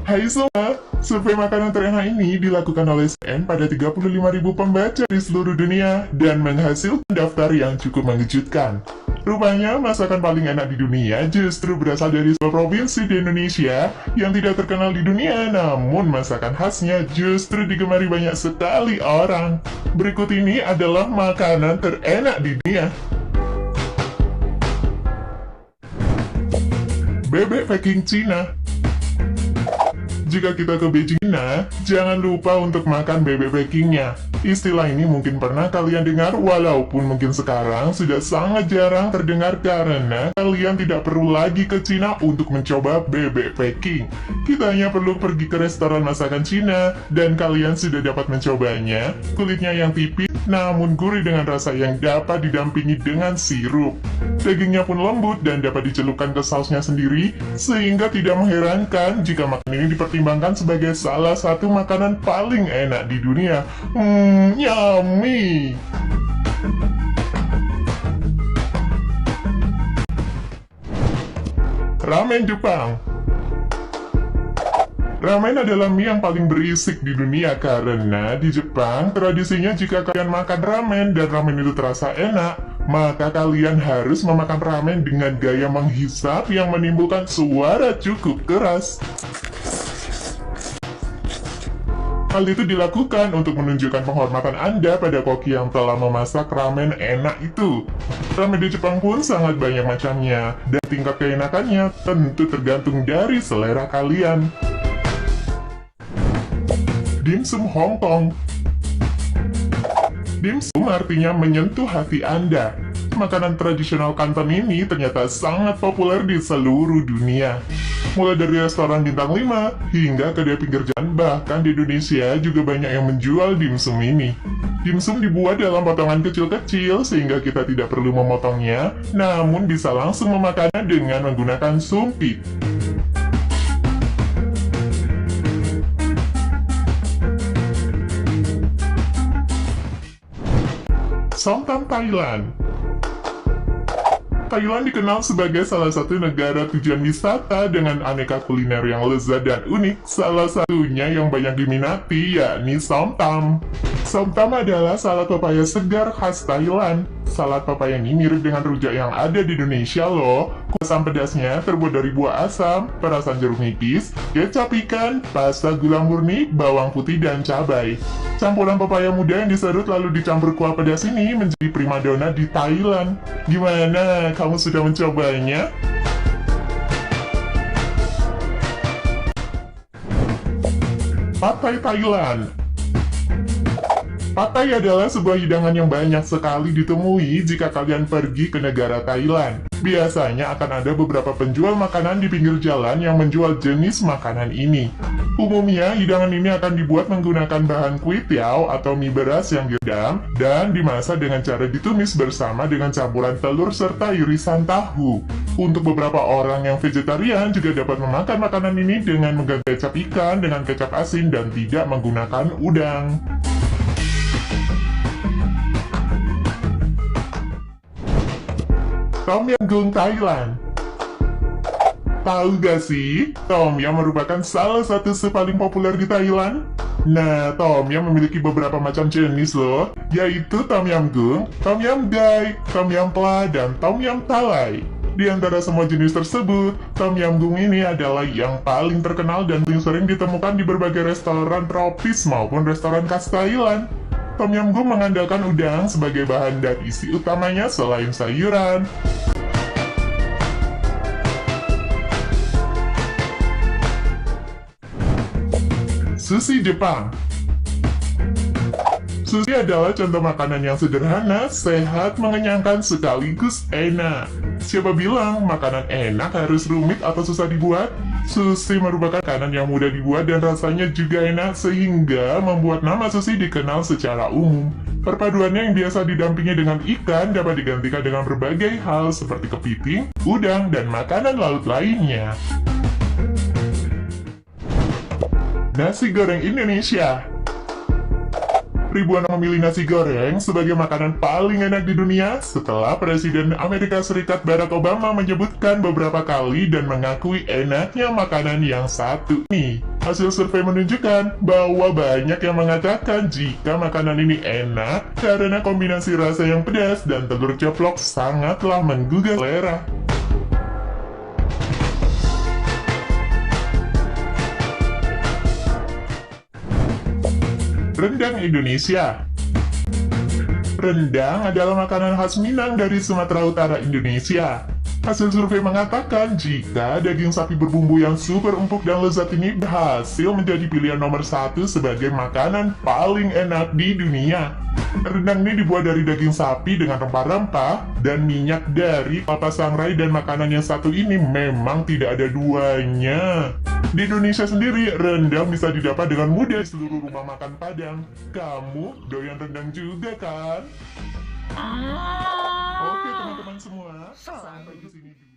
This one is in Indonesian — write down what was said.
Hai semua, survei makanan terenak ini dilakukan oleh CN pada 35.000 pembaca di seluruh dunia dan menghasilkan daftar yang cukup mengejutkan. Rupanya, masakan paling enak di dunia justru berasal dari sebuah provinsi di Indonesia yang tidak terkenal di dunia, namun masakan khasnya justru digemari banyak sekali orang. Berikut ini adalah makanan terenak di dunia. Bebek packing Cina. Jika kita ke Beijing, jangan lupa untuk makan bebek packingnya. Istilah ini mungkin pernah kalian dengar, walaupun mungkin sekarang sudah sangat jarang terdengar karena kalian tidak perlu lagi ke Cina untuk mencoba bebek packing. Kita hanya perlu pergi ke restoran masakan Cina, dan kalian sudah dapat mencobanya. Kulitnya yang tipis, namun gurih dengan rasa yang dapat didampingi dengan sirup. Dagingnya pun lembut dan dapat dicelupkan ke sausnya sendiri, sehingga tidak mengherankan jika makanan ini dipertimbangkan sebagai salah satu makanan paling enak di dunia. Yummy! Ramen Jepang. Ramen adalah mie yang paling berisik di dunia karena di Jepang tradisinya jika kalian makan ramen dan ramen itu terasa enak, maka kalian harus memakan ramen dengan gaya menghisap yang menimbulkan suara cukup keras. Hal itu dilakukan untuk menunjukkan penghormatan Anda pada koki yang telah memasak ramen enak itu. Ramen di Jepang pun sangat banyak macamnya, dan tingkat keenakannya tentu tergantung dari selera kalian. Dimsum Hong Kong. Dimsum artinya menyentuh hati Anda. Makanan tradisional Kanton ini ternyata sangat populer di seluruh dunia. Mulai dari restoran bintang 5 hingga kedai pinggir jalan, bahkan di Indonesia juga banyak yang menjual dimsum ini. Dimsum dibuat dalam potongan kecil-kecil sehingga kita tidak perlu memotongnya, namun bisa langsung memakannya dengan menggunakan sumpit. Somtam Thailand. Thailand dikenal sebagai salah satu negara tujuan wisata dengan aneka kuliner yang lezat dan unik. Salah satunya yang banyak diminati yakni somtam. Somtam adalah salad pepaya segar khas Thailand. Salad pepaya ini mirip dengan rujak yang ada di Indonesia loh. Asam pedasnya terbuat dari buah asam, perasan jeruk nipis, kecap ikan, pasta gula murni, bawang putih, dan cabai. Campuran pepaya muda yang diserut lalu dicampur kuah pedas ini menjadi primadona di Thailand. Gimana? Kamu sudah mencobanya? Pad Thai Thailand. Pad Thai adalah sebuah hidangan yang banyak sekali ditemui jika kalian pergi ke negara Thailand. Biasanya akan ada beberapa penjual makanan di pinggir jalan yang menjual jenis makanan ini. Umumnya, hidangan ini akan dibuat menggunakan bahan kuih tiao atau mie beras yang direndam dan dimasak dengan cara ditumis bersama dengan campuran telur serta irisan tahu. Untuk beberapa orang yang vegetarian juga dapat memakan makanan ini dengan mengganti kecap ikan dengan kecap asin dan tidak menggunakan udang. Tom Yam Goong Thailand. Tahu gak sih, Tom Yam merupakan salah satu sup paling populer di Thailand? Nah, Tom Yam memiliki beberapa macam jenis loh, yaitu Tom Yam Goong, Tom Yam Gai, Tom Yam Pla, dan Tom Yam Thalai. Di antara semua jenis tersebut, Tom Yam Goong ini adalah yang paling terkenal dan paling sering ditemukan di berbagai restoran tropis maupun restoran khas Thailand. Tom Yam Goong mengandalkan udang sebagai bahan dan isi utamanya selain sayuran. Sushi Jepang. Sushi adalah contoh makanan yang sederhana, sehat, mengenyangkan, sekaligus enak. Siapa bilang makanan enak harus rumit atau susah dibuat? Sushi merupakan makanan yang mudah dibuat dan rasanya juga enak sehingga membuat nama sushi dikenal secara umum. Perpaduannya yang biasa didampingi dengan ikan dapat digantikan dengan berbagai hal seperti kepiting, udang, dan makanan laut lainnya. Nasi goreng Indonesia. Ribuan orang memilih nasi goreng sebagai makanan paling enak di dunia setelah Presiden Amerika Serikat Barack Obama menyebutkan beberapa kali dan mengakui enaknya makanan yang satu ini. Hasil survei menunjukkan bahwa banyak yang mengatakan jika makanan ini enak karena kombinasi rasa yang pedas dan telur ceplok sangatlah menggugah selera. Rendang Indonesia. Rendang adalah makanan khas Minang dari Sumatera Utara, Indonesia. Hasil survei mengatakan jika daging sapi berbumbu yang super empuk dan lezat ini berhasil menjadi pilihan nomor 1 sebagai makanan paling enak di dunia. Rendang ini dibuat dari daging sapi dengan rempah-rempah dan minyak dari kelapa sangrai, dan makanan yang satu ini memang tidak ada duanya. Di Indonesia sendiri, rendang bisa didapat dengan mudah di seluruh rumah makan Padang. Kamu doyan rendang juga kan? Oke teman-teman semua, sampai di sini.